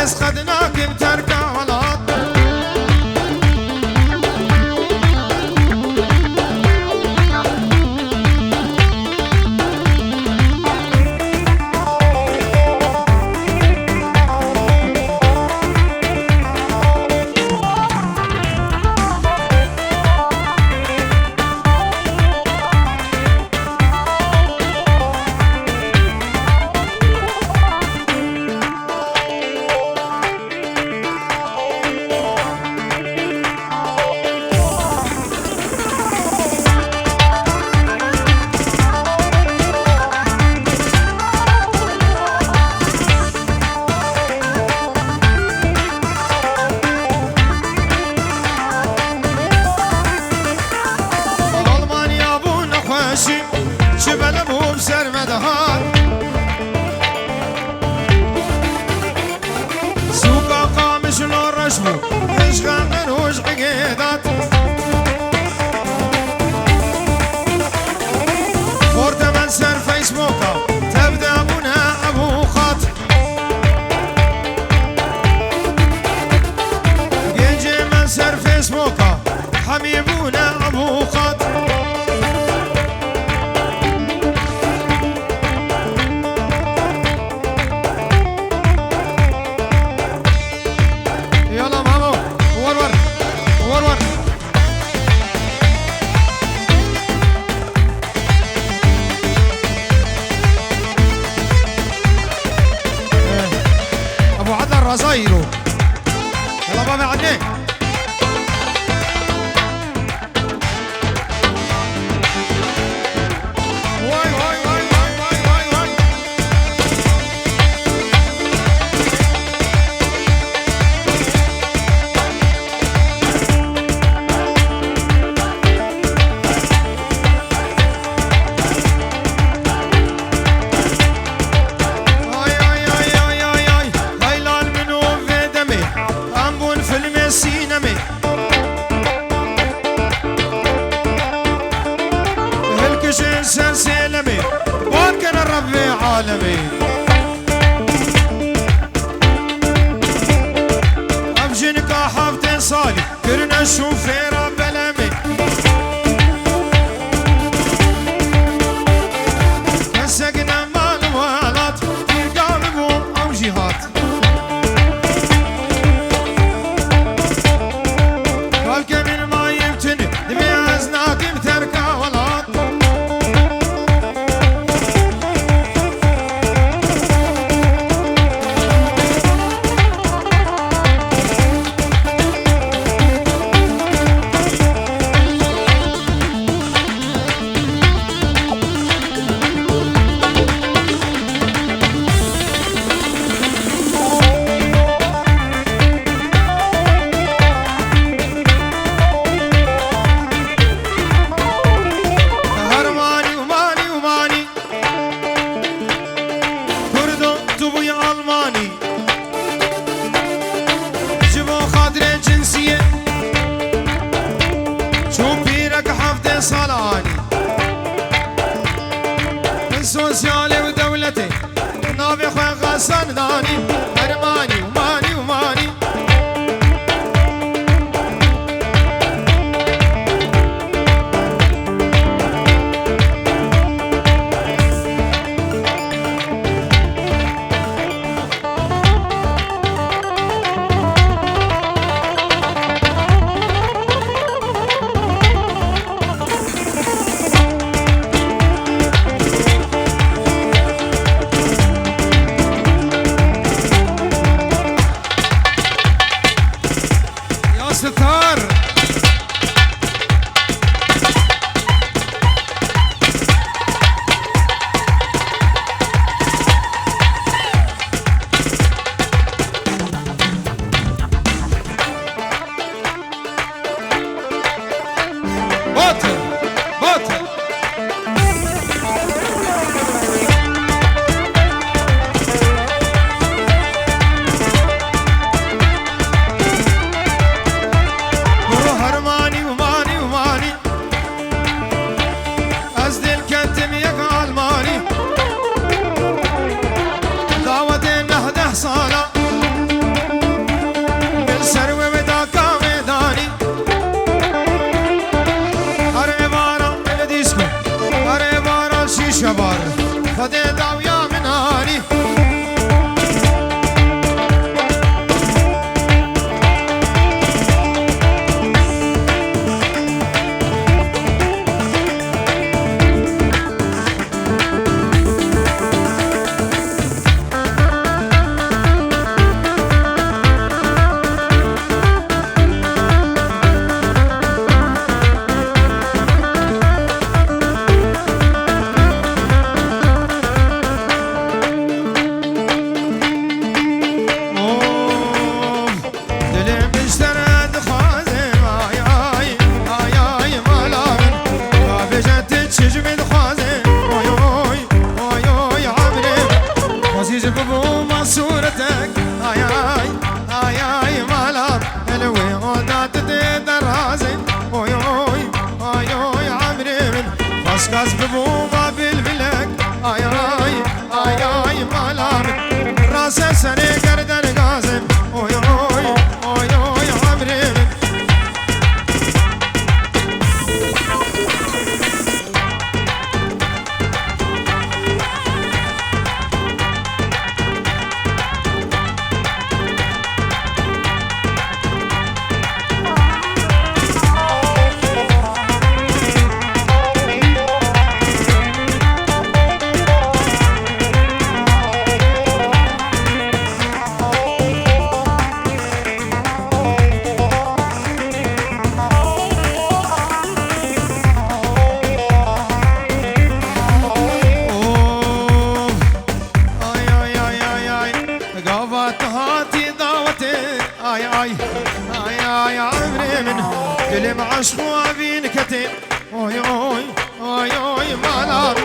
بس خدناك بتركة غلط شبل ابو بسر مدهان سوقا قامش لو رشمو اشغل من وش عقيدات فورت من سر فيسبوكا تبدا بنا ابو خات يجي من سر فيسبوكا حبيبونا ابو خات رزايرو يلا بابا عدني واي واي واي واي واي واي سينمي هالكشن سلسلمي وكان الرب عالمي أبجنك حفتين صالي كرنا الشوفيرة بلمي كسقنا مال والات في قلبهم أو جهات صلاني من سوسيالي ودولتي نابي خوي غسان داني هرماني وماني وماني عزيز ببو ما صورتك آي آي آي آي مالار الوي غودات درازي اوي اوي آي اوي عمري من فاسكاز ببو ما بالبلك آي آي آي آي مالار راسه سني قردن قازم اوي اوي اوي اوي عمري من عشقوا بين كتير اوي اوي اوي اوي مالار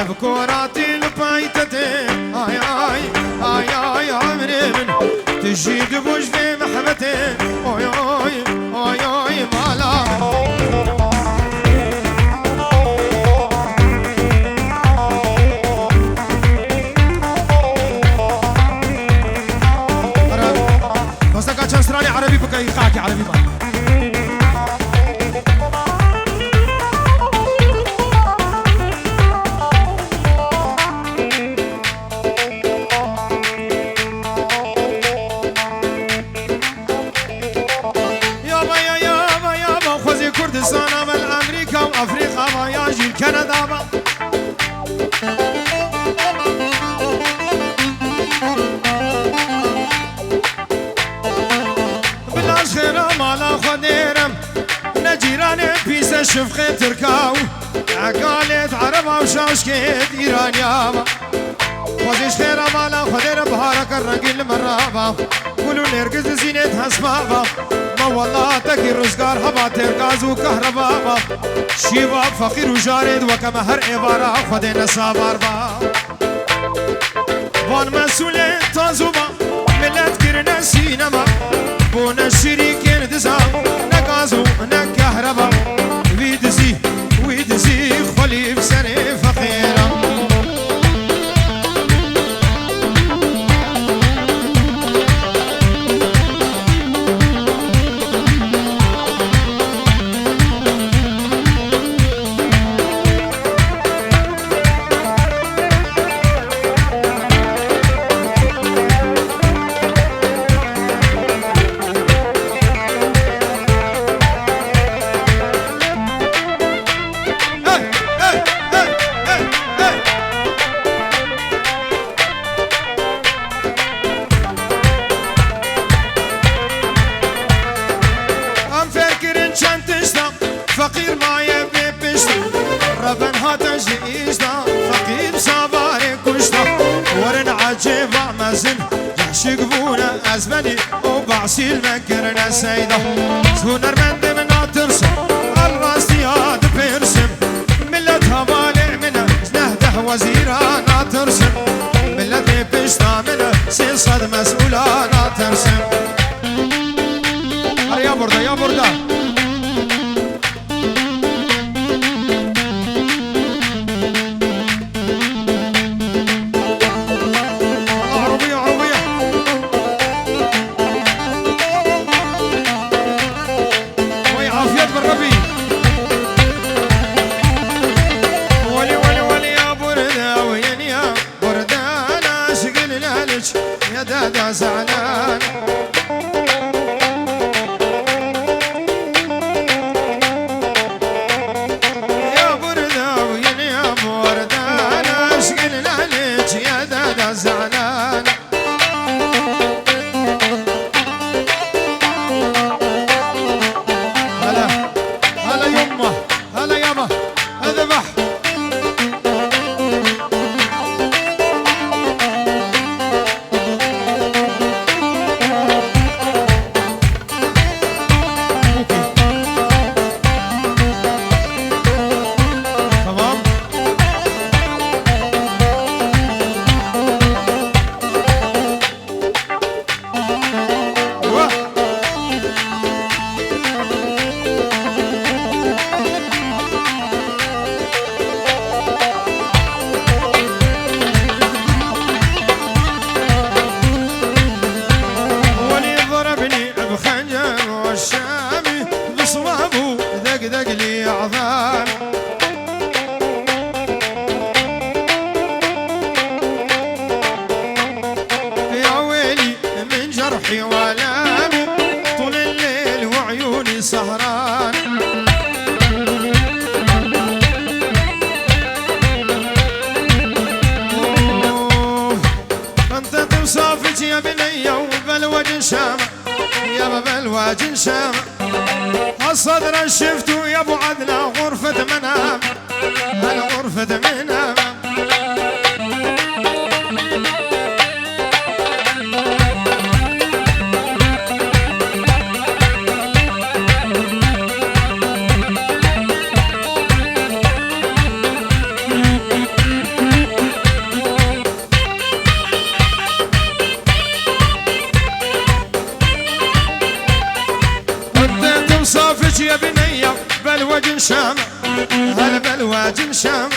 بكوراتي البايتتي اي اي اي اي عمري من تجيد بوش في محبتي اوي اوي اوي اوي مالار بس كان استرالي عربي بكاي قاكي عربي ما كندا با بلاش خيرا مالا خديرم نجيراني بيسا شفخي تركاو عقالت عربا وشاشكيت إيرانيا با خوزيش خيرا مالا خديرم بهارك الرقيل مرابا قولوا نرقز زينت هسبابا ما والله تكي رزقار هبا ترقاز وكهربا شيبا فقير وجارد وكما هر عبارة خدنا صابر با وان مسؤولين تازوبا ملت كرنا سينما بونا الشريكين دزا نقازو نكهربا ويدزي خلي بسنة فقيرا فقير ما يبي بشتا ربن هاتا جيشتا فقير ساباري كشتا ورن عجيبا مزن جحشي قبونا أزمني وبعسي المكرنا سيدا سهونر من دمنا ترسم الراستي هاد بيرسم ملتها بالي منا نهده وزيرانا ترسم ملتي بشتا منا سيصد مسؤولانا ترسم يا بردا يا بردا يا دادا زعلان يا بردة وين يا بردة أنا أشقل عليك يا دادا زعلان هلا هلا يمه هلا يابا اذبح صافج يا بنية وبالوجه شامة يا بالوجه شامة الصدر شفتو يا ابو عدنا غرفة منام على غرفة منام صافج يا بنية بالوجه شامة هلا بالوجه شامة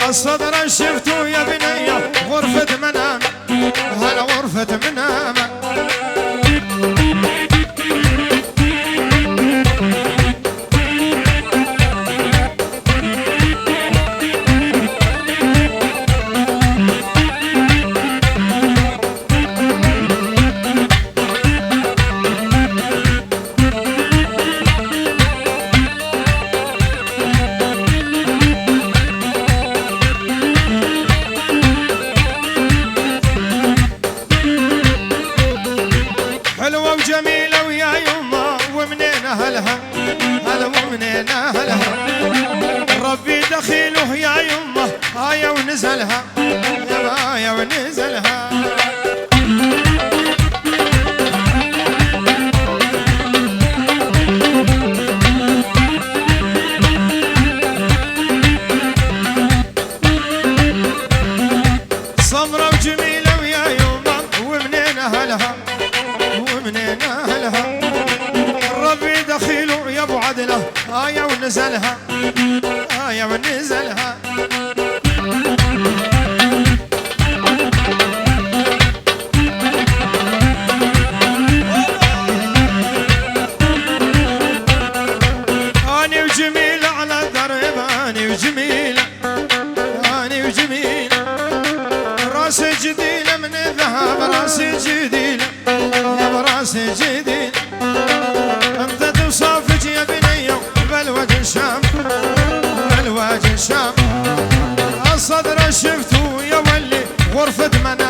الصدر شفتو يا بنية غرفة منام هلا غرفة منام حلوة وجميلة ويا يما ومنين أهلها هلا ومنين أهلها ربي دخيله يا يما آية ونزلها يا آية ونزلها صمرة وجميلة ويا يما ومنين أهلها ومنين أهلها ربي دخيله يا ابو عدله آية ونزلها آية ونزلها أني وجميلة على الدرب أني وجميلة أني وجميلة راسي جديلة من الذهب راسي جديلة يا براسي جديد انت تصافج يا بنية بالوجه شام بالوجه شام الصدر شفتو يا ولي غرفة منام